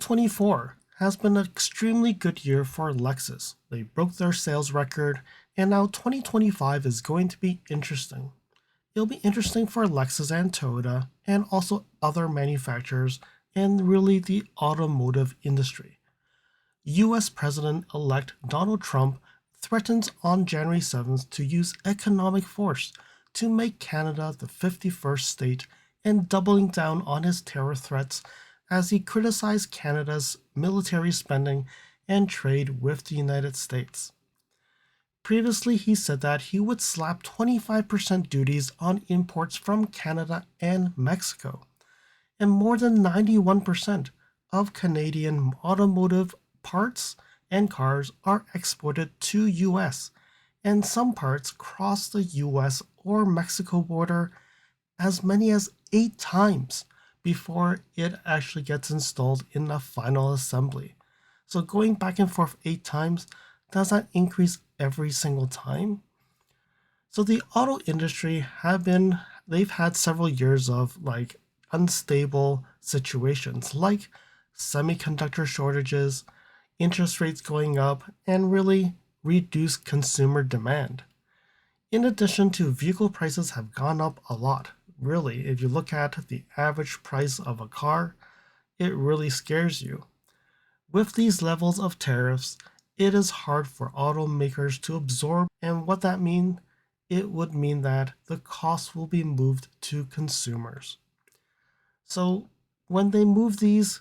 2024 has been an extremely good year for Lexus. They broke their sales record, and now 2025 is going to be interesting. It'll be interesting for Lexus and Toyota, and also other manufacturers, and really the automotive industry. US President-elect Donald Trump threatens on January 7th to use economic force to make Canada the 51st state, and doubling down on his terror threats as he criticized Canada's military spending and trade with the United States. Previously, he said that he would slap 25% duties on imports from Canada and Mexico, and more than 91% of Canadian automotive parts and cars are exported to US, and some parts cross the US or Mexico border as many as 8 times before it actually gets installed in the final assembly. So going back and forth 8 times, does that increase every single time? So the auto industry they've had several years of unstable situations like semiconductor shortages, interest rates going up, and really reduced consumer demand. In addition to vehicle prices have gone up a lot. Really, if you look at the average price of a car, it really scares you. With these levels of tariffs, it is hard for automakers to absorb, and what that means, it would mean that the cost will be moved to consumers. So when they move these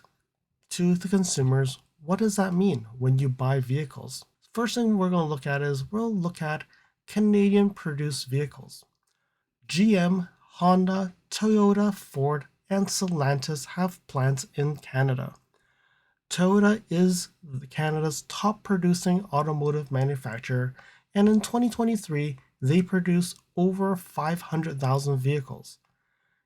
to the consumers, what does that mean when you buy vehicles? First thing we're going to look at is we'll look at Canadian produced vehicles. GM, Honda, Toyota, Ford, and Stellantis have plants in Canada. Toyota is Canada's top producing automotive manufacturer, and in 2023, they produced over 500,000 vehicles.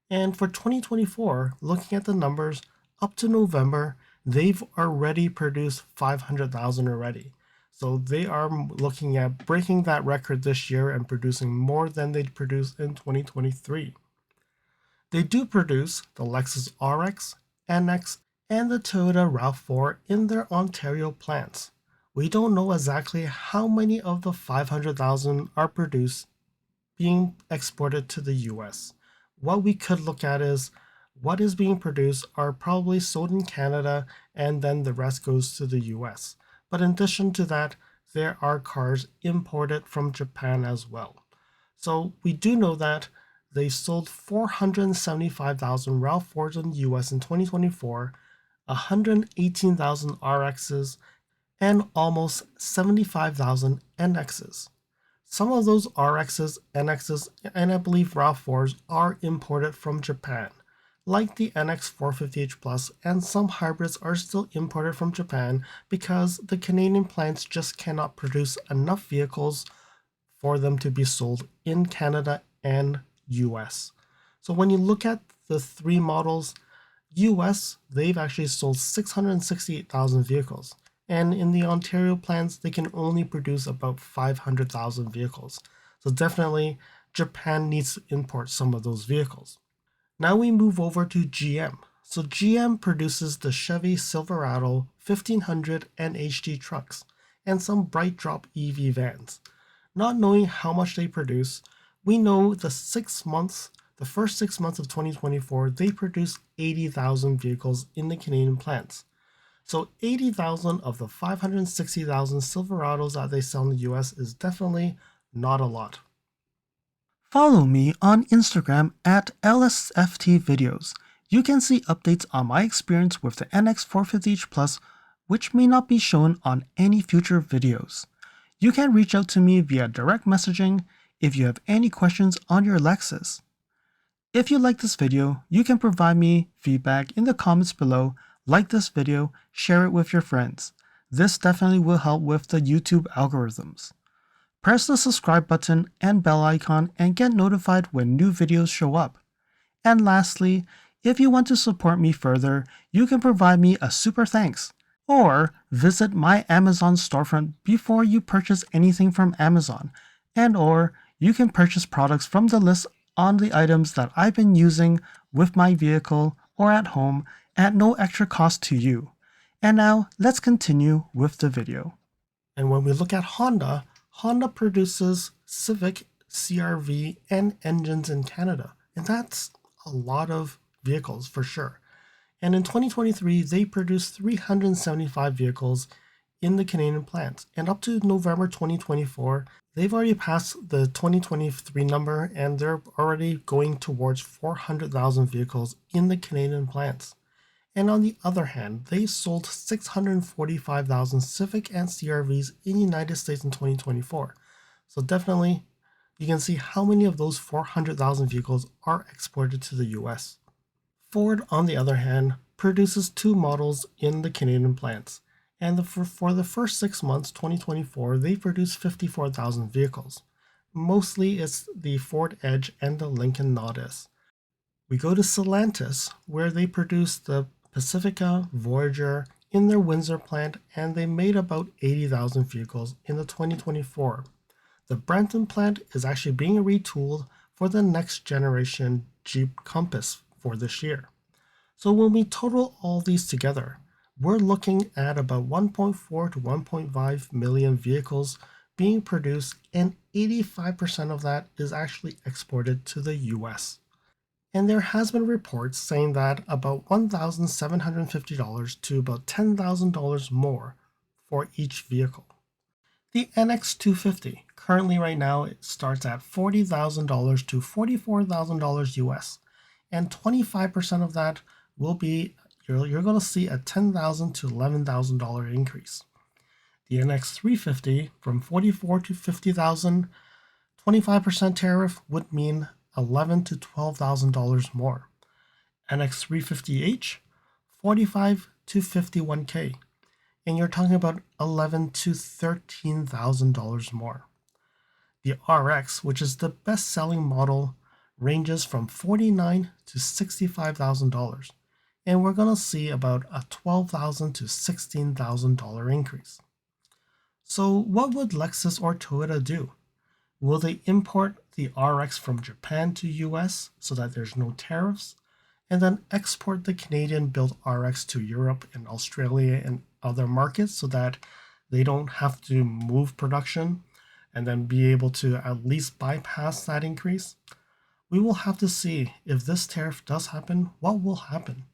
And for 2024, looking at the numbers, up to November, they've already produced 500,000 already. So they are looking at breaking that record this year and producing more than they produced in 2023. They do produce the Lexus RX, NX, and the Toyota RAV4 in their Ontario plants. We don't know exactly how many of the 500,000 are produced being exported to the US. What we could look at is what is being produced are probably sold in Canada, and then the rest goes to the US. But in addition to that, there are cars imported from Japan as well. So we do know that they sold 475,000 RAV4s in the US in 2024, 118,000 RXs, and almost 75,000 NXs. Some of those RXs, NXs, and I believe RAV4s are imported from Japan, like the NX 450h Plus, and some hybrids are still imported from Japan because the Canadian plants just cannot produce enough vehicles for them to be sold in Canada and US. So when you look at the 3 models, US, they've actually sold 668,000 vehicles. And in the Ontario plants, they can only produce about 500,000 vehicles. So definitely, Japan needs to import some of those vehicles. Now we move over to GM. So GM produces the Chevy Silverado 1500 and HD trucks, and some BrightDrop EV vans. Not knowing how much they produce, we know the first 6 months of 2024, they produced 80,000 vehicles in the Canadian plants. So 80,000 of the 560,000 Silverados that they sell in the US is definitely not a lot. Follow me on Instagram at LSFT Videos. You can see updates on my experience with the NX 450h Plus, which may not be shown on any future videos. You can reach out to me via direct messaging if you have any questions on your Lexus. If you like this video, you can provide me feedback in the comments below, like this video, share it with your friends. This definitely will help with the YouTube algorithms. Press the subscribe button and bell icon and get notified when new videos show up. And lastly, if you want to support me further, you can provide me a super thanks, or visit my Amazon storefront before you purchase anything from Amazon, or you can purchase products from the list on the items that I've been using with my vehicle or at home at no extra cost to you. And now let's continue with the video. And when we look at Honda, Honda produces Civic, CR-V, and engines in Canada. And that's a lot of vehicles for sure. And in 2023, they produced 375 vehicles in the Canadian plants. And up to November 2024, they've already passed the 2023 number and they're already going towards 400,000 vehicles in the Canadian plants. And on the other hand, they sold 645,000 Civic and CR-Vs in the United States in 2024. So definitely, you can see how many of those 400,000 vehicles are exported to the US. Ford, on the other hand, produces two models in the Canadian plants. And for the first 6 months, 2024, they produced 54,000 vehicles. Mostly it's the Ford Edge and the Lincoln Nautis. We go to Stellantis, where they produce the Pacifica, Voyager in their Windsor plant, and they made about 80,000 vehicles in the 2024. The Brampton plant is actually being retooled for the next generation Jeep Compass for this year. So when we total all these together, we're looking at about 1.4 to 1.5 million vehicles being produced, and 85% of that is actually exported to the US. And there has been reports saying that about $1,750 to about $10,000 more for each vehicle. The NX250 currently right now it starts at $40,000 to $44,000 US, and 25% of that will be you're going to see a $10,000 to $11,000 increase. The NX350 from 44 to 50,000, 25% tariff would mean $11,000 to $12,000 more. NX350H, 45 to 51K, and you're talking about $11,000 to $13,000 more. The RX, which is the best-selling model, ranges from $49,000 to $65,000, and we're going to see about a $12,000 to $16,000 increase. So what would Lexus or Toyota do? Will they import the RX from Japan to US so that there's no tariffs, and then export the Canadian-built RX to Europe and Australia and other markets so that they don't have to move production and then be able to at least bypass that increase? We will have to see if this tariff does happen, what will happen.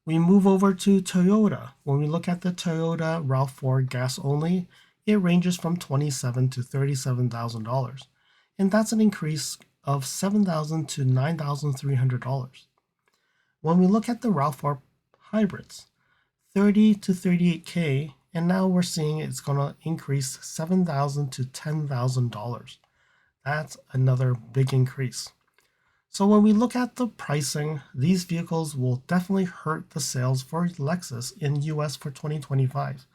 We move over to Toyota. When we look at the Toyota RAV4 gas only, it ranges from $27,000 to $37,000, and that's an increase of $7,000 to $9,300. When we look at the RAV4 hybrids, 30 to 38K, and now we're seeing it's going to increase $7,000 to $10,000. That's another big increase. So when we look at the pricing, these vehicles will definitely hurt the sales for Lexus in US for 2025.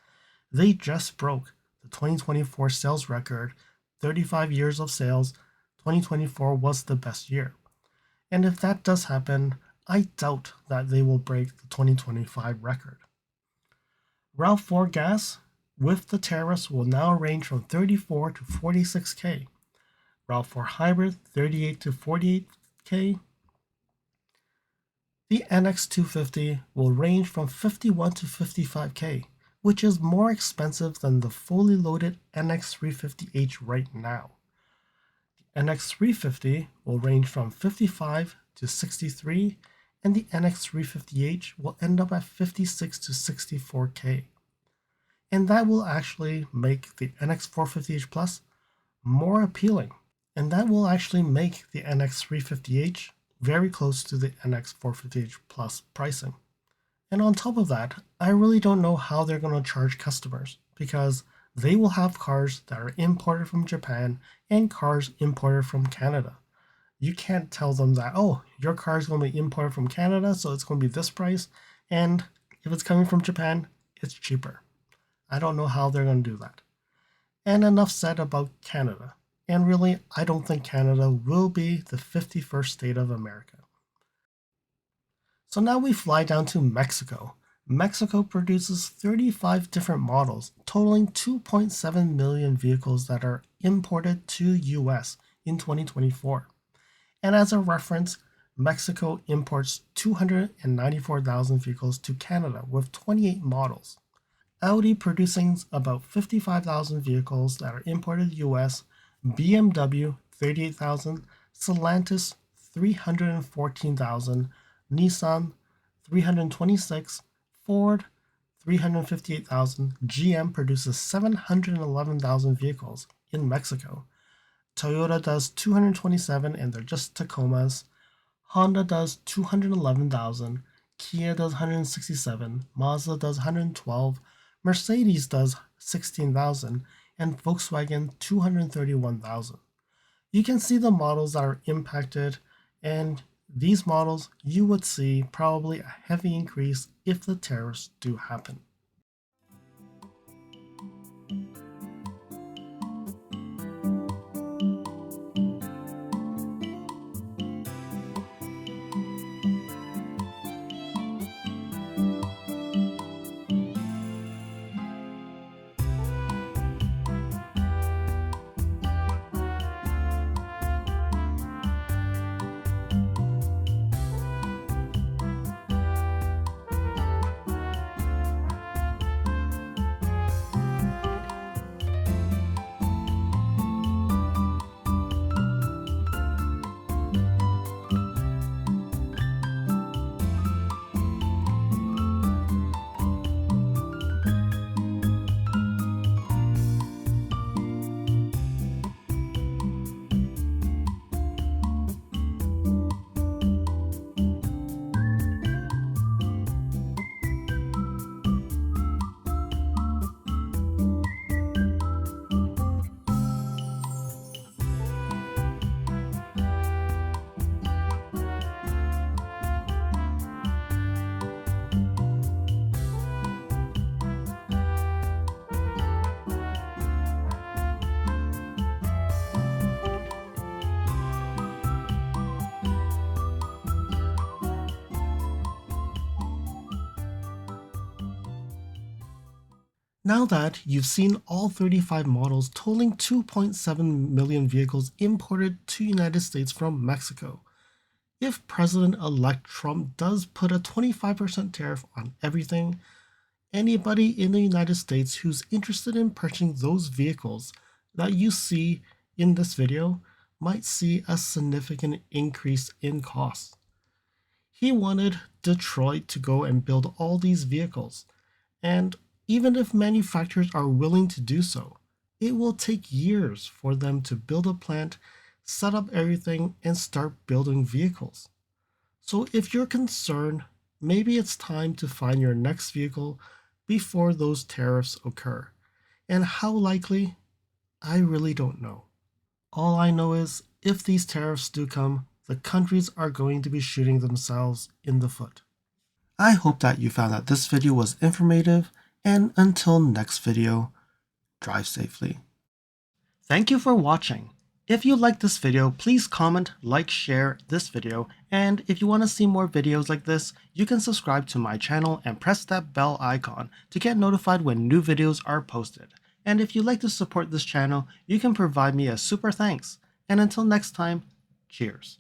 They just broke the 2024 sales record, 35 years of sales. 2024 was the best year. And if that does happen, I doubt that they will break the 2025 record. RAV4 gas with the tariffs will now range from 34 to 46K. RAV4 hybrid 38 to 48K. The NX250 will range from 51 to 55K, which is more expensive than the fully loaded NX350H right now. The NX350 will range from 55 to 63, and the NX350H will end up at 56 to 64K. And that will actually make the NX450H Plus more appealing. And that will actually make the NX350H very close to the NX450H Plus pricing. And on top of that, I really don't know how they're going to charge customers, because they will have cars that are imported from Japan and cars imported from Canada. You can't tell them that, oh, your car is going to be imported from Canada, so it's going to be this price, and if it's coming from Japan, it's cheaper. I don't know how they're going to do that. And enough said about Canada. And really, I don't think Canada will be the 51st state of America. So now we fly down to Mexico. Mexico produces 35 different models, totaling 2.7 million vehicles that are imported to US in 2024. And as a reference, Mexico imports 294,000 vehicles to Canada with 28 models. Audi producing about 55,000 vehicles that are imported to the US, BMW 38,000, Stellantis 314,000, Nissan 326, Ford 358,000, GM produces 711,000 vehicles in Mexico. Toyota does 227 and they're just Tacomas. Honda does 211,000, Kia does 167, Mazda does 112, Mercedes does 16,000, and Volkswagen 231,000. You can see the models that are impacted, and these models you would see probably a heavy increase if the tariffs do happen. Now that you've seen all 35 models totaling 2.7 million vehicles imported to the United States from Mexico, if President-elect Trump does put a 25% tariff on everything, anybody in the United States who's interested in purchasing those vehicles that you see in this video might see a significant increase in costs. He wanted Detroit to go and build all these vehicles, and even if manufacturers are willing to do so, it will take years for them to build a plant, set up everything, and start building vehicles. So if you're concerned, maybe it's time to find your next vehicle before those tariffs occur. And how likely? I really don't know. All I know is if these tariffs do come, the countries are going to be shooting themselves in the foot. I hope that you found that this video was informative, and until next video, drive safely. Thank you for watching. If you liked this video, please comment, like, share this video, and if you want to see more videos like this, you can subscribe to my channel and press that bell icon to get notified when new videos are posted. And if you'd like to support this channel, you can provide me a super thanks. And until next time, cheers.